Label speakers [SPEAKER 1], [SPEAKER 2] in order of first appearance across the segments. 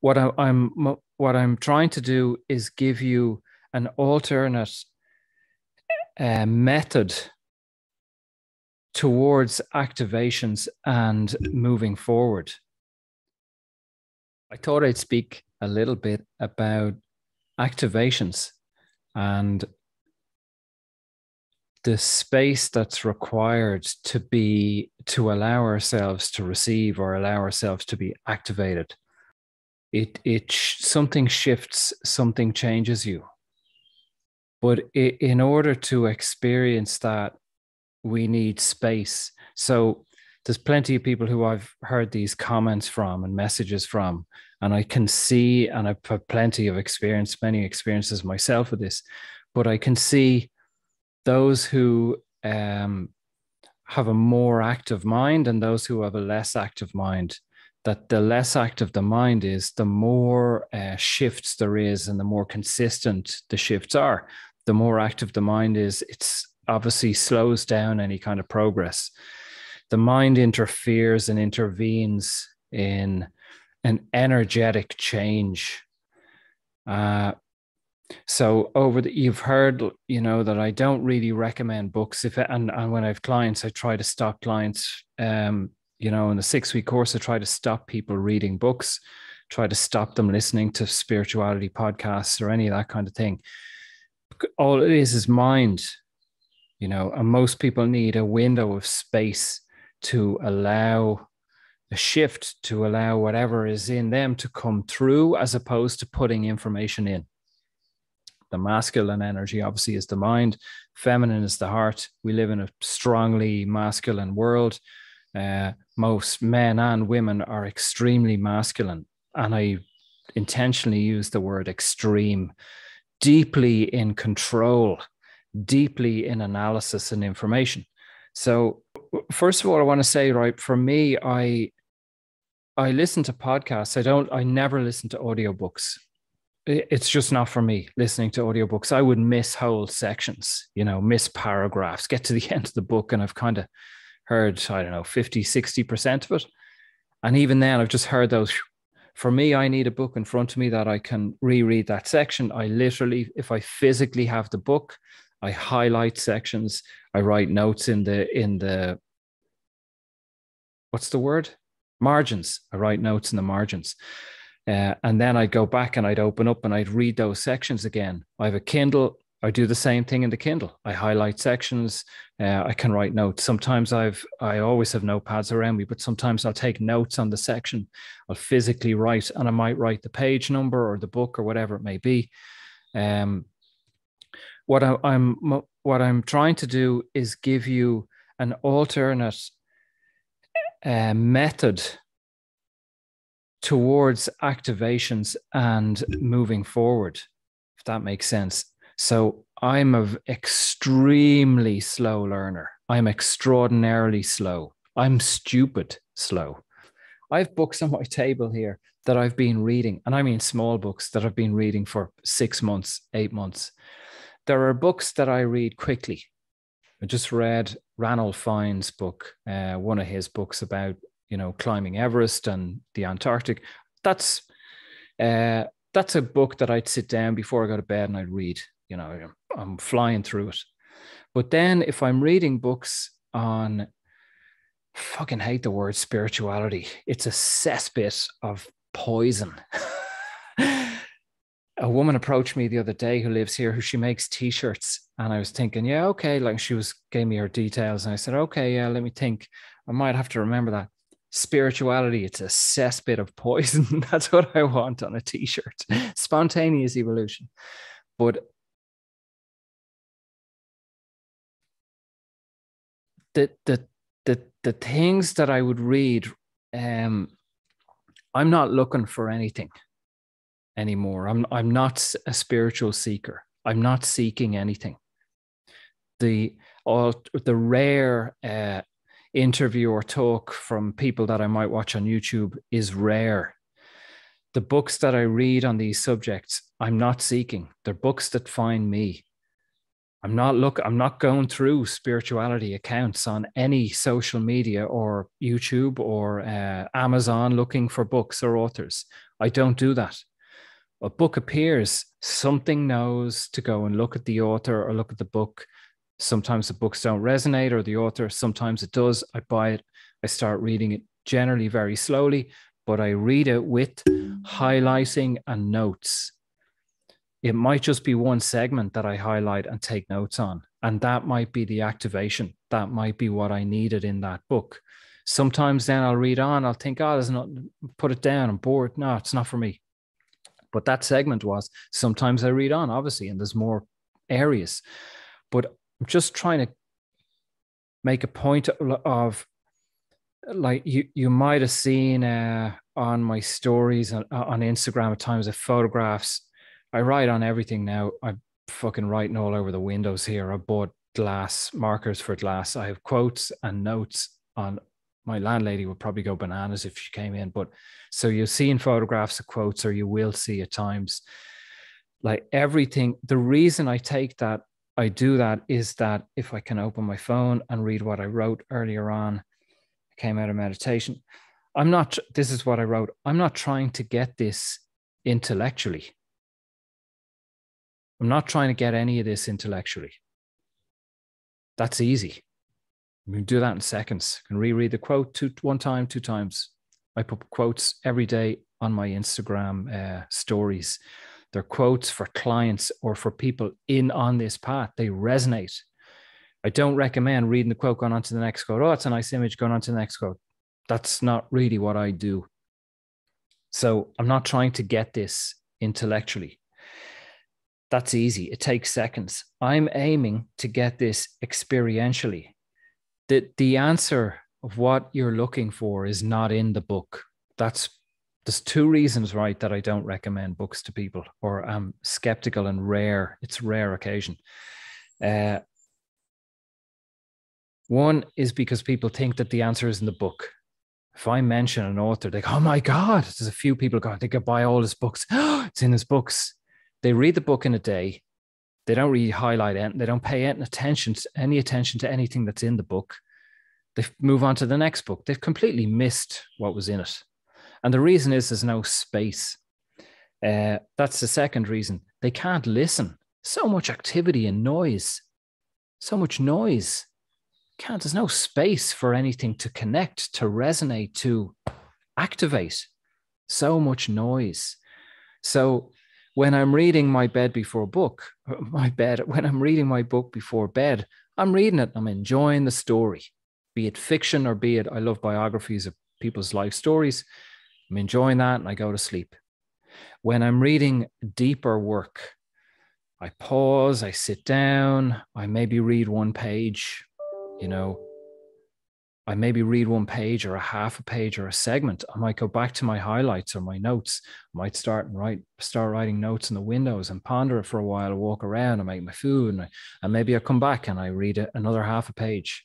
[SPEAKER 1] What I'm trying to do is give you an alternate method towards activations and moving forward. I thought I'd speak a little bit about activations and the space that's required to allow ourselves to receive or allow ourselves to be activated. Something shifts, something changes you. But in order to experience that, we need space. So there's plenty of people who I've heard these comments from and messages from, and I can see, and I've had plenty of experience, many experiences myself with this, but I can see those who have a more active mind and those who have a less active mind. That the less active the mind is, the more shifts there is, and the more consistent the shifts are. The more active the mind is, it's obviously slows down any kind of progress. The mind interferes and intervenes in an energetic change. So you've heard, that I don't really recommend books. And when I have clients, I try to stop clients, in the 6-week course, I try to stop people reading books, try to stop them listening to spirituality podcasts or any of that kind of thing. All it is mind, and most people need a window of space to allow a shift, to allow whatever is in them to come through, as opposed to putting information in. The masculine energy obviously is the mind, feminine is the heart. We live in a strongly masculine world. Most men and women are extremely masculine, and I intentionally use the word extreme. Deeply in control, deeply in analysis and information. So first of all, I want to say, right, for me, I listen to podcasts. I never listen to audiobooks. It's just not for me, listening to audiobooks. I would miss whole sections, miss paragraphs, get to the end of the book, and I've kind of heard, I don't know, 50, 60% of it. And even then, I've just heard those. For me, I need a book in front of me that I can reread that section. I literally, if I physically have the book, I highlight sections. I write notes in the what's the word? Margins. I write notes in the margins. And then I'd go back and I'd open up and I'd read those sections again. I have a Kindle. I do the same thing in the Kindle. I highlight sections. I can write notes. Sometimes I always have notepads around me, but sometimes I'll take notes on the section. I'll physically write, and I might write the page number or the book or whatever it may be. What I'm trying to do is give you an alternate method towards activations and moving forward, if that makes sense. So I'm an extremely slow learner. I'm extraordinarily slow. I'm stupid slow. I have books on my table here that I've been reading, and I mean small books that I've been reading for 6 months, 8 months. There are books that I read quickly. I just read Ranulph Fiennes' book, one of his books about, climbing Everest and the Antarctic. That's a book that I'd sit down before I go to bed and I'd read. I'm flying through it. But then if I'm reading books on, fucking hate the word spirituality, it's a cesspit of poison. A woman approached me the other day who lives here, who she makes t-shirts. And I was thinking, yeah, okay. Like gave me her details. And I said, okay, yeah, let me think. I might have to remember that. Spirituality, it's a cesspit of poison. That's what I want on a t-shirt. Spontaneous evolution. But the things that I would read, I'm not looking for anything anymore. I'm not a spiritual seeker. I'm not seeking anything. The rare interview or talk from people that I might watch on YouTube is rare. The books that I read on these subjects, I'm not seeking. They're books that find me. I'm not going through spirituality accounts on any social media or YouTube or Amazon looking for books or authors. I don't do that. A book appears, something knows to go and look at the author or look at the book. Sometimes the books don't resonate or the author, sometimes it does. I buy it, I start reading it, generally very slowly, but I read it with highlighting and notes. It might just be one segment that I highlight and take notes on. And that might be the activation. That might be what I needed in that book. Sometimes then I'll read on, I'll think, oh, there's not, put it down, I'm bored. No, it's not for me. But that segment was. Sometimes I read on, obviously, and there's more areas. But I'm just trying to make a point of, like, you might have seen on my stories on Instagram at times of photographs. I write on everything now. I'm fucking writing all over the windows here. I bought glass markers for glass. I have quotes and notes on. My landlady would probably go bananas if she came in. But so you'll see in photographs of quotes, or you will see at times, like everything. The reason I do that is that if I can open my phone and read what I wrote earlier on, I came out of meditation. This is what I wrote. I'm not trying to get this intellectually. I'm not trying to get any of this intellectually. That's easy. You can do that in seconds. You can reread the quote one time, two times. I put quotes every day on my Instagram stories. They're quotes for clients or for people in on this path. They resonate. I don't recommend reading the quote, going on to the next quote. Oh, it's a nice image, going on to the next quote. That's not really what I do. So I'm not trying to get this intellectually. That's easy. It takes seconds. I'm aiming to get this experientially. The answer of what you're looking for is not in the book. There's two reasons, right, that I don't recommend books to people, or I'm skeptical and rare. It's rare occasion. One is because people think that the answer is in the book. If I mention an author, they go, oh my God, there's a few people going, they could buy all his books. It's in his books. They read the book in a day. They don't really highlight it. They don't pay any attention to anything that's in the book. They move on to the next book. They've completely missed what was in it. And the reason is there's no space. That's the second reason. They can't listen. So much activity and noise. So much noise. There's no space for anything to connect, to resonate, to activate. So much noise. So when I'm reading when I'm reading my book before bed, I'm reading it, I'm enjoying the story, be it fiction or be it, I love biographies of people's life stories. I'm enjoying that and I go to sleep. When I'm reading deeper work, I pause, I sit down, I maybe read one page, I maybe read one page or a half a page or a segment. I might go back to my highlights or my notes. I might start writing notes in the windows and ponder it for a while, walk around and make my food. And maybe I come back and I read another half a page.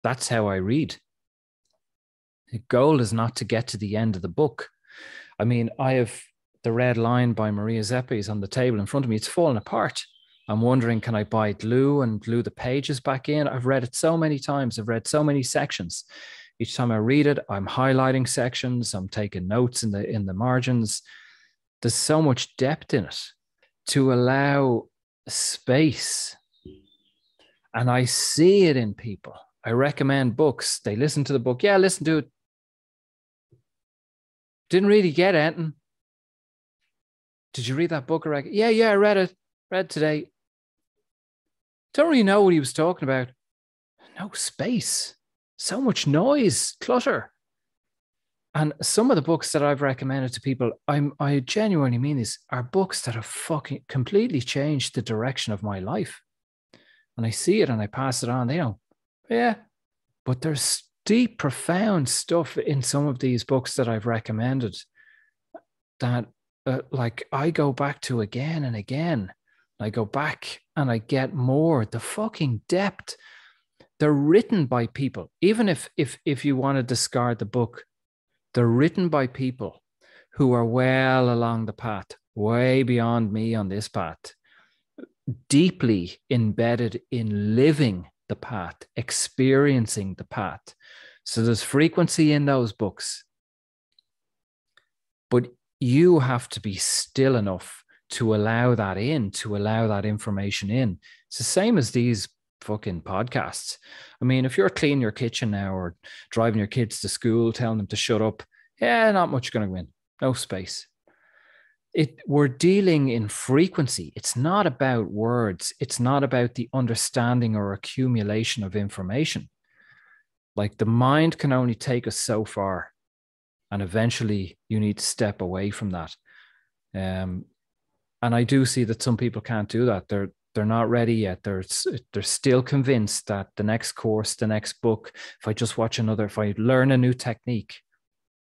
[SPEAKER 1] That's how I read. The goal is not to get to the end of the book. I mean, I have The Red Line by Maria Zeppes on the table in front of me. It's fallen apart. I'm wondering, can I buy glue and glue the pages back in? I've read it so many times. I've read so many sections. Each time I read it, I'm highlighting sections. I'm taking notes in the margins. There's so much depth in it to allow space. And I see it in people. I recommend books. They listen to the book. Yeah, listen to it. Didn't really get anything. Did you read that book? Yeah, I read it. Read today. Don't really know what he was talking about. No space. So much noise, clutter. And some of the books that I've recommended to people, I genuinely mean this, are books that have fucking completely changed the direction of my life. And I see it and I pass it on. They don't, yeah. But there's deep, profound stuff in some of these books that I've recommended that like I go back to again and again. I go back and I get more, the fucking depth. They're written by people. Even if you want to discard the book, they're written by people who are well along the path, way beyond me on this path. deeply embedded in living the path, experiencing the path. So there's frequency in those books, but you have to be still enough to allow that in, to allow that information in. It's the same as these fucking podcasts. I mean, if you're cleaning your kitchen now or driving your kids to school, telling them to shut up, yeah, not much going to win. No space. We're dealing in frequency. It's not about words. It's not about the understanding or accumulation of information. Like the mind can only take us so far, and eventually you need to step away from that. And I do see that some people can't do that. They're not ready yet. They're still convinced that the next course, the next book, if I learn a new technique,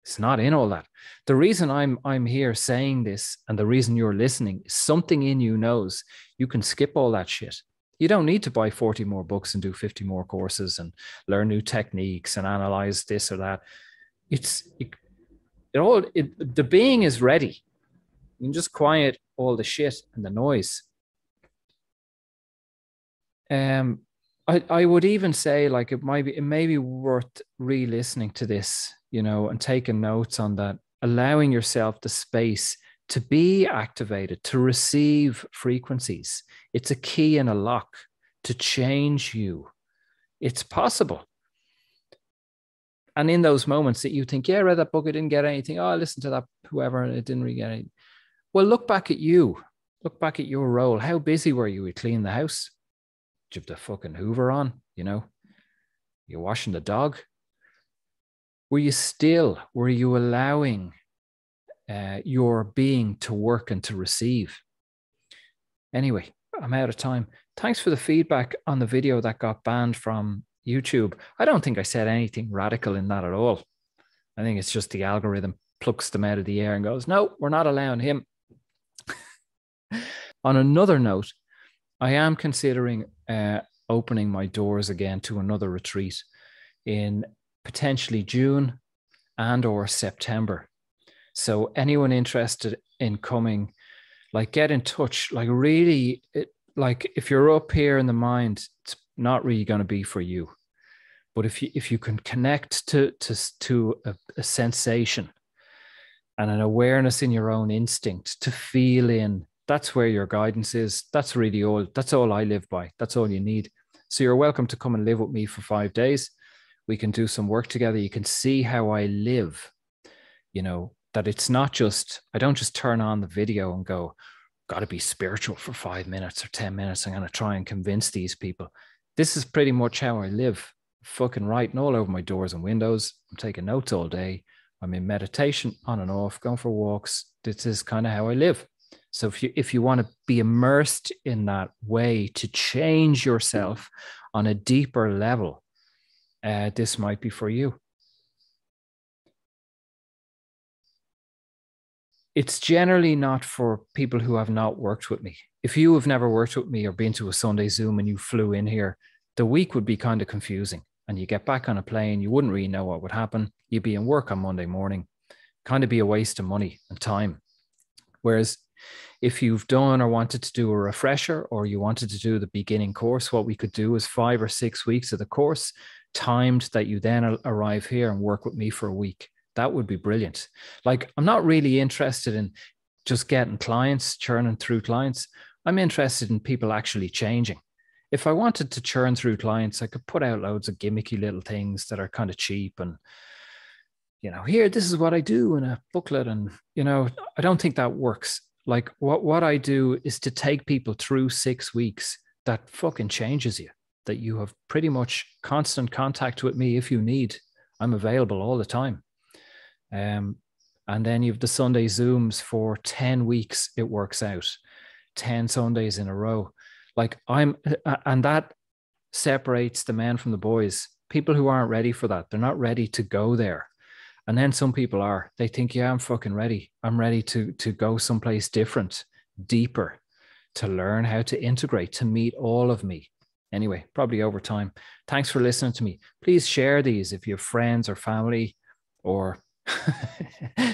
[SPEAKER 1] it's not in all that. The reason I'm here saying this and the reason you're listening is something in you knows you can skip all that shit. You don't need to buy 40 more books and do 50 more courses and learn new techniques and analyze this or that. The being is ready. You can just quiet all the shit and the noise. I would even say like it may be worth re-listening to this, and taking notes on that, allowing yourself the space to be activated, to receive frequencies. It's a key and a lock to change you. It's possible. And in those moments that you think, yeah, I read that book, I didn't get anything. Oh, I listened to that, whoever, it didn't really get anything. Well, look back at you. Look back at your role. How busy were you with cleaning the house? Did you have the fucking Hoover on? You're washing the dog. Were you still? Were you allowing your being to work and to receive? Anyway, I'm out of time. Thanks for the feedback on the video that got banned from YouTube. I don't think I said anything radical in that at all. I think it's just the algorithm plucks them out of the air and goes, no, we're not allowing him. On another note, I am considering opening my doors again to another retreat in potentially June and or September. So anyone interested in coming, like, get in touch. Like, really, like if you're up here in the mind, it's not really going to be for you. But if you can connect to a sensation and an awareness in your own instinct to feel in, that's where your guidance is. That's all I live by. That's all you need. So you're welcome to come and live with me for 5 days. We can do some work together. You can see how I live, that it's not just, I don't just turn on the video and go, got to be spiritual for 5 minutes or 10 minutes. I'm going to try and convince these people. This is pretty much how I live. Fucking writing all over my doors and windows. I'm taking notes all day. I'm in meditation on and off, going for walks. This is kind of how I live. So if you want to be immersed in that way to change yourself on a deeper level, this might be for you. It's generally not for people who have not worked with me. If you have never worked with me or been to a Sunday Zoom and you flew in here, the week would be kind of confusing. And you get back on a plane, you wouldn't really know what would happen. You'd be in work on Monday morning, kind of be a waste of money and time. Whereas if you've done or wanted to do a refresher, or you wanted to do the beginning course, what we could do is 5 or 6 weeks of the course, timed that you then arrive here and work with me for a week. That would be brilliant. Like, I'm not really interested in just getting clients, churning through clients. I'm interested in people actually changing. If I wanted to churn through clients, I could put out loads of gimmicky little things that are kind of cheap and, here, this is what I do in a booklet. And, I don't think that works. Like, what I do is to take people through 6 weeks that fucking changes you, that you have pretty much constant contact with me if you need. I'm available all the time. And then you have the Sunday Zooms for 10 weeks. It works out 10 Sundays in a row. Like, and that separates the men from the boys. People who aren't ready for that, they're not ready to go there. And then some people are. They think, yeah, I'm fucking ready. I'm ready to go someplace different, deeper, to learn how to integrate, to meet all of me. Anyway, probably over time. Thanks for listening to me. Please share these if you have friends or family or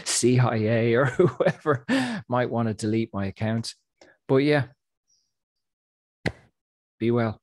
[SPEAKER 1] CIA or whoever might want to delete my account. But yeah, Be well.